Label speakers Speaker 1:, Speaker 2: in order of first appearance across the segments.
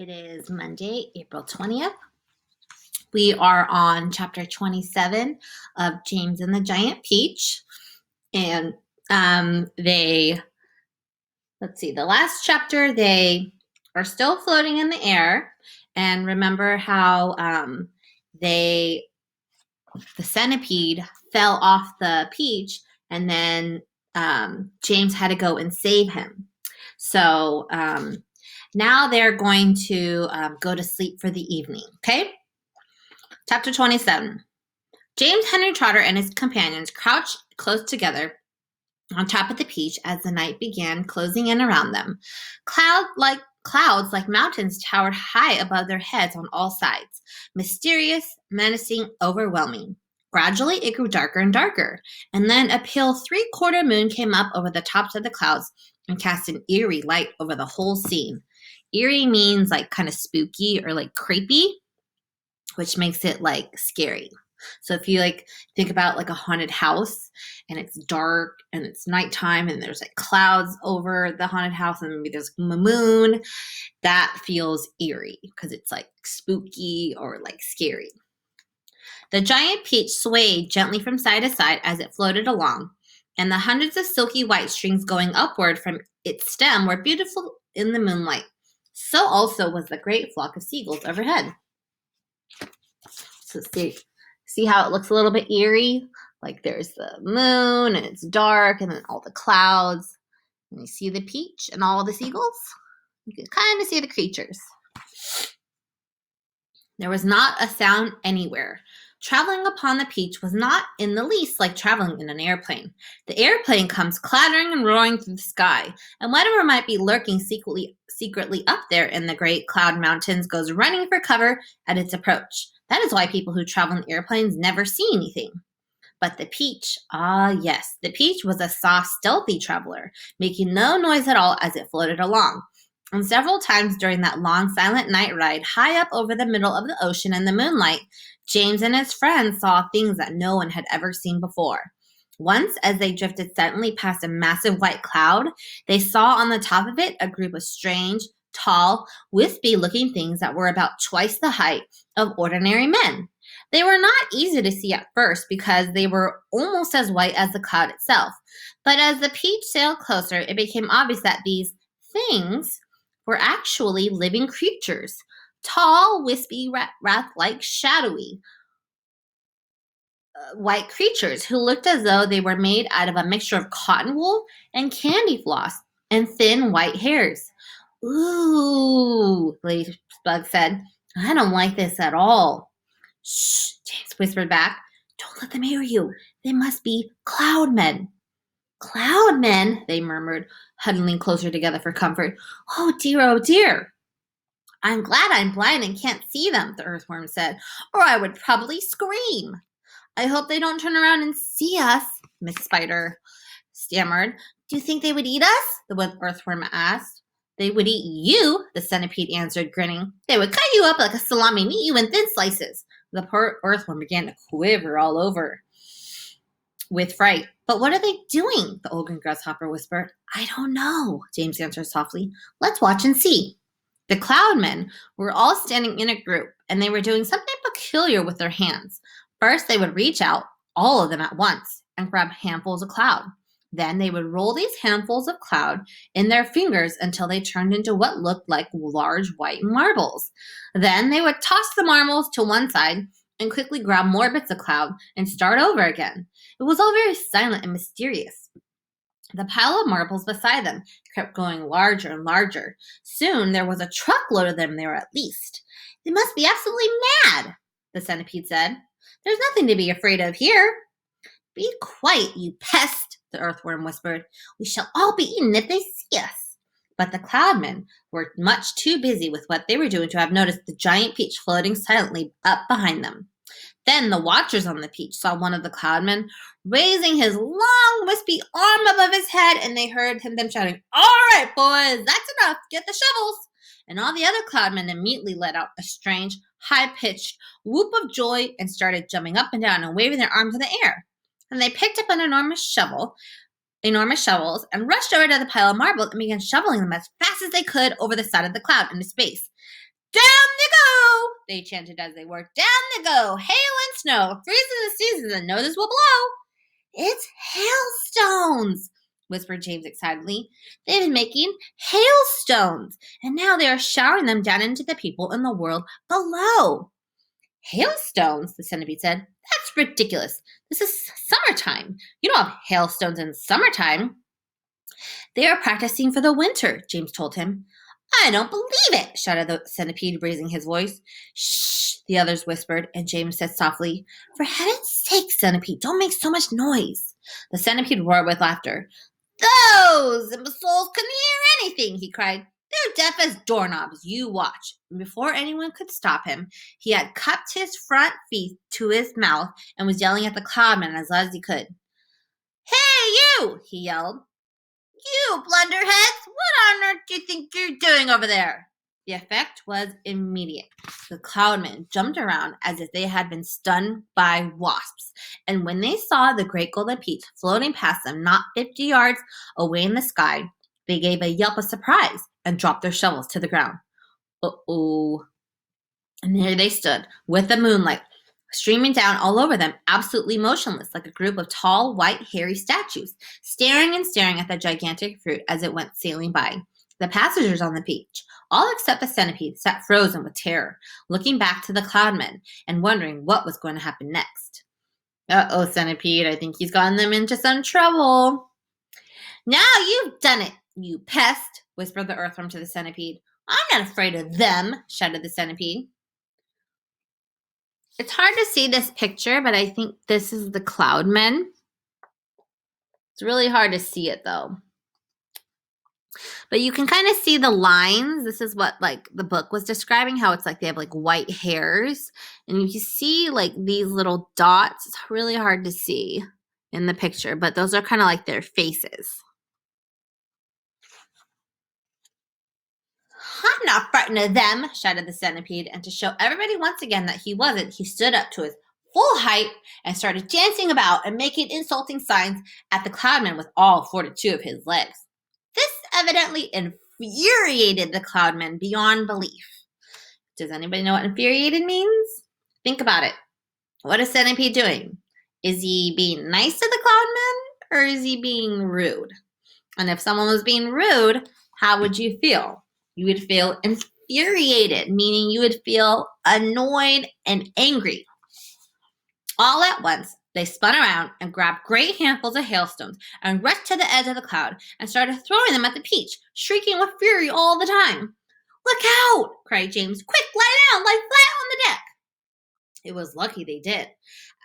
Speaker 1: It is Monday, April 20th. We are on chapter 27 of James and the Giant Peach. And the last chapter, they are still floating in the air. And remember how the centipede fell off the peach, and then James had to go and save him. So now they're going to go to sleep for the evening, okay? Chapter 27. James Henry Trotter and his companions crouched close together on top of the peach as the night began closing in around them. Clouds like mountains towered high above their heads on all sides, mysterious, menacing, overwhelming. Gradually, it grew darker and darker, and then a pale three-quarter moon came up over the tops of the clouds and cast an eerie light over the whole scene. Eerie means like kind of spooky or like creepy, which makes it like scary. So if you like think about like a haunted house and it's dark and it's nighttime and there's like clouds over the haunted house and maybe there's a moon, that feels eerie because it's like spooky or like scary. The giant peach swayed gently from side to side as it floated along, and the hundreds of silky white strings going upward from its stem were beautiful in the moonlight. So also was the great flock of seagulls overhead. So see how it looks a little bit eerie? Like there's the moon and it's dark and then all the clouds. And you see the peach and all the seagulls. You can kind of see the creatures. There was not a sound anywhere. Traveling upon the peach was not in the least like traveling in an airplane. The airplane comes clattering and roaring through the sky, and whatever might be lurking secretly up there in the great cloud mountains goes running for cover at its approach. That is why people who travel in airplanes never see anything. But the peach, yes, the peach was a soft, stealthy traveler, making no noise at all as it floated along. And several times during that long, silent night ride, high up over the middle of the ocean in the moonlight, James and his friends saw things that no one had ever seen before. Once, as they drifted silently past a massive white cloud, they saw on the top of it a group of strange, tall, wispy-looking things that were about twice the height of ordinary men. They were not easy to see at first because they were almost as white as the cloud itself. But as the peach sailed closer, it became obvious that these things were actually living creatures. Tall, wispy, wrath-like, shadowy white creatures who looked as though they were made out of a mixture of cotton wool and candy floss and thin white hairs. "Ooh," Ladybug said. "I don't like this at all." "Shh," James whispered back. "Don't let them hear you. They must be cloud men." "Cloud men," they murmured, huddling closer together for comfort. Oh dear. "I'm glad I'm blind and can't see them," the earthworm said, "or I would probably scream." "I hope they don't turn around and see us," Miss Spider stammered. "Do you think they would eat us?" the earthworm asked. "They would eat you," the centipede answered, grinning. "They would cut you up like a salami and eat you in thin slices." The poor earthworm began to quiver all over with fright. "But what are they doing?" the old green grasshopper whispered. "I don't know," James answered softly. "Let's watch and see." The cloud men were all standing in a group, and they were doing something peculiar with their hands. First, they would reach out, all of them at once, and grab handfuls of cloud. Then they would roll these handfuls of cloud in their fingers until they turned into what looked like large white marbles. Then they would toss the marbles to one side and quickly grab more bits of cloud and start over again. It was all very silent and mysterious. The pile of marbles beside them kept growing larger and larger. Soon there was a truckload of them there at least. "They must be absolutely mad," the centipede said. "There's nothing to be afraid of here." "Be quiet, you pest," the earthworm whispered. "We shall all be eaten if they see us." But the cloudmen were much too busy with what they were doing to have noticed the giant peach floating silently up behind them. Then the watchers on the peach saw one of the cloudmen raising his long, wispy arm above his head, and they heard them shouting, "All right, boys, that's enough. Get the shovels." And all the other cloudmen immediately let out a strange, high-pitched whoop of joy and started jumping up and down and waving their arms in the air. And they picked up an enormous shovels, and rushed over to the pile of marbles and began shoveling them as fast as they could over the side of the cloud into space. Down they go! They chanted as they worked. Down they go! Hail and snow, freezing the seasons, and noses will blow. It's hailstones, whispered James excitedly. They've been making hailstones, and now they are showering them down into the people in the world below. Hailstones, the centipede said. That's ridiculous. This is summertime. You don't have hailstones in summertime. They are practicing for the winter, James told him. I don't believe it, shouted the centipede, raising his voice. Shh, the others whispered, and James said softly, For heaven's sake, centipede, don't make so much noise. The centipede roared with laughter. Those imbeciles couldn't hear anything, he cried. They're deaf as doorknobs. You watch. And before anyone could stop him, he had cupped his front feet to his mouth and was yelling at the cloudman as loud as he could. Hey, you! He yelled. You blunderheads! What on earth do you think you're doing over there? The effect was immediate. The cloudmen jumped around as if they had been stung by wasps, and when they saw the great golden peach floating past them not 50 yards away in the sky, they gave a yelp of surprise and dropped their shovels to the ground. Uh-oh. And there they stood, with the moonlight streaming down all over them, absolutely motionless, like a group of tall, white, hairy statues, staring and staring at the gigantic fruit as it went sailing by. The passengers on the beach, all except the centipede, sat frozen with terror, looking back to the cloudmen and wondering what was going to happen next. Uh-oh, centipede, I think he's gotten them into some trouble. Now you've done it, you pest, whispered the earthworm to the centipede. I'm not afraid of them, shouted the centipede. It's hard to see this picture, but I think this is the cloudmen. It's really hard to see it, though. But you can kind of see the lines. This is what, like, the book was describing, how it's like they have, like, white hairs. And you see, like, these little dots. It's really hard to see in the picture, but those are kind of like their faces. I'm not frightened of them, shouted the centipede, and to show everybody once again that he wasn't, he stood up to his full height and started dancing about and making insulting signs at the cloudman with all 42 of his legs. This evidently infuriated the cloudman beyond belief. Does anybody know what infuriated means? Think about it. What is centipede doing? Is he being nice to the cloudman, or is he being rude? And if someone was being rude, how would you feel? You would feel infuriated, meaning you would feel annoyed and angry. All at once, they spun around and grabbed great handfuls of hailstones and rushed to the edge of the cloud and started throwing them at the peach, shrieking with fury all the time. Look out! Cried James. Quick, lie down, lie flat on the deck. It was lucky they did.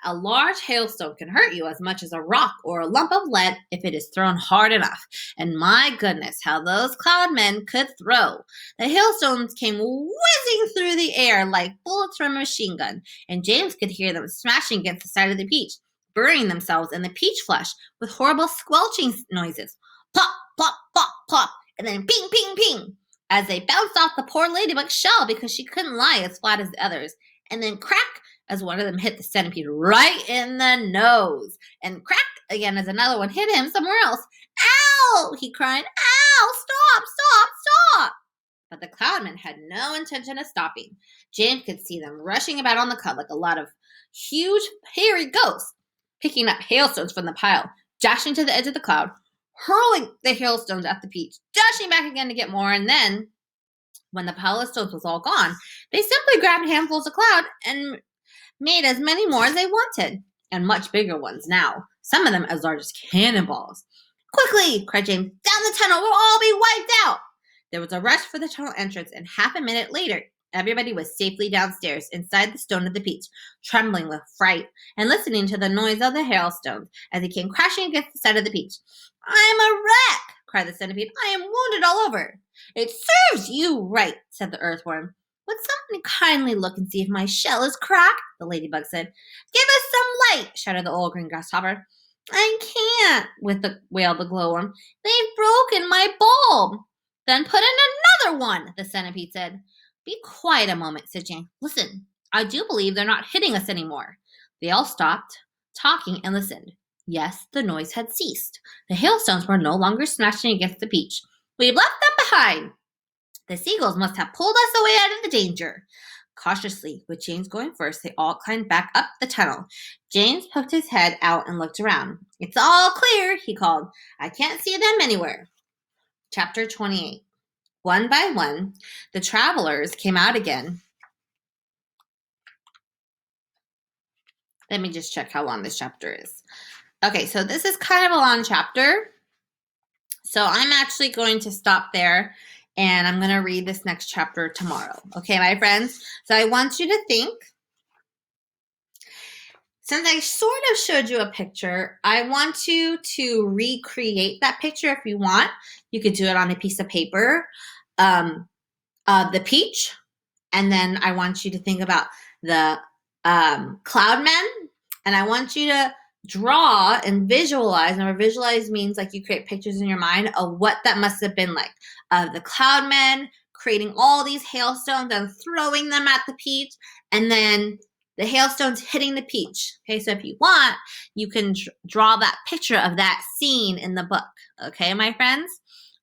Speaker 1: A large hailstone can hurt you as much as a rock or a lump of lead if it is thrown hard enough. And my goodness, how those cloudmen could throw. The hailstones came whizzing through the air like bullets from a machine gun, and James could hear them smashing against the side of the peach, burying themselves in the peach flesh with horrible squelching noises. Plop, plop, plop, plop, and then ping, ping, ping, as they bounced off the poor ladybug's shell because she couldn't lie as flat as the others, and then crack, as one of them hit the centipede right in the nose, and crack again as another one hit him somewhere else. Ow! He cried. Ow! Stop! Stop! Stop! But the cloudmen had no intention of stopping. James could see them rushing about on the cut like a lot of huge, hairy ghosts, picking up hailstones from the pile, dashing to the edge of the cloud, hurling the hailstones at the peach, dashing back again to get more, and then, when the pile of stones was all gone, they simply grabbed handfuls of cloud and made as many more as they wanted, and much bigger ones now, some of them as large as cannonballs. Quickly, cried James, down the tunnel, we'll all be wiped out. There was a rush for the tunnel entrance, and half a minute later, everybody was safely downstairs inside the stone of the peach, trembling with fright and listening to the noise of the hailstones as he came crashing against the side of the peach. I am a wreck, cried the centipede. I am wounded all over. It serves you right, said the earthworm. Would someone kindly look and see if my shell is cracked? The ladybug said. Give us some light, shouted the old green grasshopper. I can't, wailed the glowworm. They've broken my bulb. Then put in another one, the centipede said. Be quiet a moment, said Jane. Listen, I do believe they're not hitting us anymore. They all stopped talking and listened. Yes, the noise had ceased. The hailstones were no longer smashing against the peach. We've left them behind. The seagulls must have pulled us away out of the danger. Cautiously, with James going first, they all climbed back up the tunnel. James poked his head out and looked around. It's all clear, he called. I can't see them anywhere. Chapter 28. One by one, the travelers came out again. Let me just check how long this chapter is. Okay, so this is kind of a long chapter. So I'm actually going to stop there, and I'm going to read this next chapter tomorrow. Okay, my friends? So I want you to think. Since I sort of showed you a picture, I want you to recreate that picture if you want. You could do it on a piece of paper. The peach, and then I want you to think about the cloud men, and I want you to draw and visualize. And visualize means like you create pictures in your mind of what that must have been like. The cloud men creating all these hailstones and throwing them at the peach, and then the hailstones hitting the peach. Okay, so if you want, you can draw that picture of that scene in the book. Okay, my friends?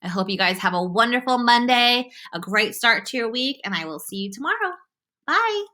Speaker 1: I hope you guys have a wonderful Monday, a great start to your week, and I will see you tomorrow. Bye.